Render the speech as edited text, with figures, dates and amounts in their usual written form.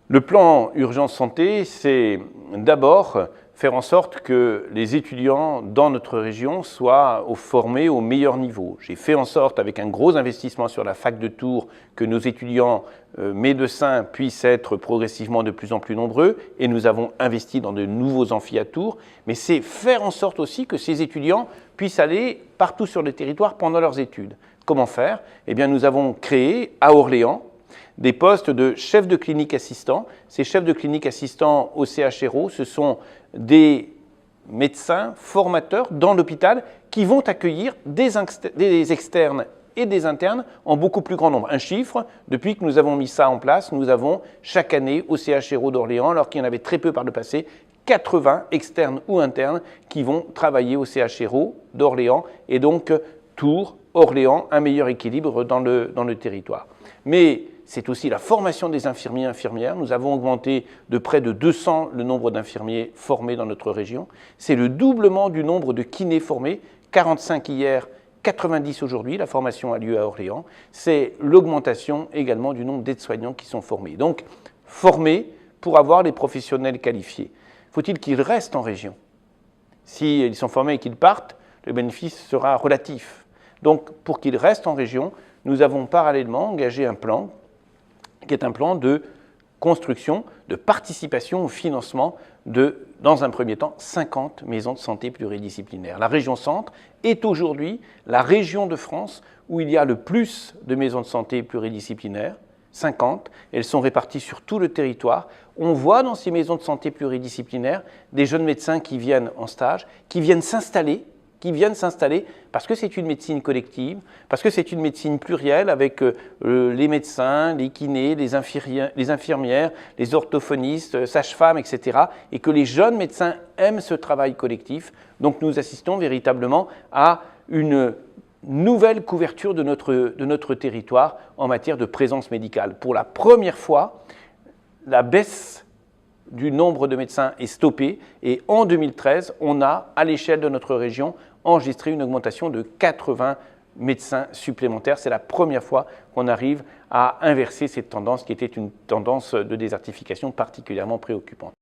Le plan Urgence Santé, c'est d'abord faire en sorte que les étudiants dans notre région soient formés au meilleur niveau. J'ai fait en sorte, avec un gros investissement sur la fac de Tours, que nos étudiants médecins puissent être progressivement de plus en plus nombreux, et nous avons investi dans de nouveaux amphis à Tours, mais c'est faire en sorte aussi que ces étudiants puissent aller partout sur le territoire pendant leurs études. Comment faire? Eh bien, nous avons créé à Orléans des postes de chefs de clinique assistants. Ces chefs de clinique assistants au CHRO, ce sont des médecins formateurs dans l'hôpital qui vont accueillir des externes et des internes en beaucoup plus grand nombre. Un chiffre, depuis que nous avons mis ça en place, nous avons chaque année au CHRO d'Orléans, alors qu'il y en avait très peu par le passé, 80 externes ou internes qui vont travailler au CHRO d'Orléans, et donc Tours, Orléans, un meilleur équilibre dans le territoire. Mais c'est aussi la formation des infirmiers et infirmières. Nous avons augmenté de près de 200 le nombre d'infirmiers formés dans notre région. C'est le doublement du nombre de kinés formés, 45 hier, 90 aujourd'hui, la formation a lieu à Orléans. C'est l'augmentation également du nombre d'aides-soignants qui sont formés. Donc, formés pour avoir les professionnels qualifiés. Faut-il qu'ils restent en région? S'ils sont formés et qu'ils partent, le bénéfice sera relatif. Donc, pour qu'ils restent en région, nous avons parallèlement engagé un plan qui est un plan de construction, de participation au financement de, dans un premier temps, 50 maisons de santé pluridisciplinaires. La région Centre est aujourd'hui la région de France où il y a le plus de maisons de santé pluridisciplinaires, 50. Elles sont réparties sur tout le territoire. On voit dans ces maisons de santé pluridisciplinaires des jeunes médecins qui viennent en stage, qui viennent s'installer parce que c'est une médecine collective, parce que c'est une médecine plurielle avec les médecins, les kinés, les infirmières, les orthophonistes, sages-femmes, etc. et que les jeunes médecins aiment ce travail collectif. Donc nous assistons véritablement à une nouvelle couverture de notre territoire en matière de présence médicale. Pour la première fois, la baisse du nombre de médecins est stoppée et en 2013, on a, à l'échelle de notre région, enregistré une augmentation de 80 médecins supplémentaires. C'est la première fois qu'on arrive à inverser cette tendance qui était une tendance de désertification particulièrement préoccupante.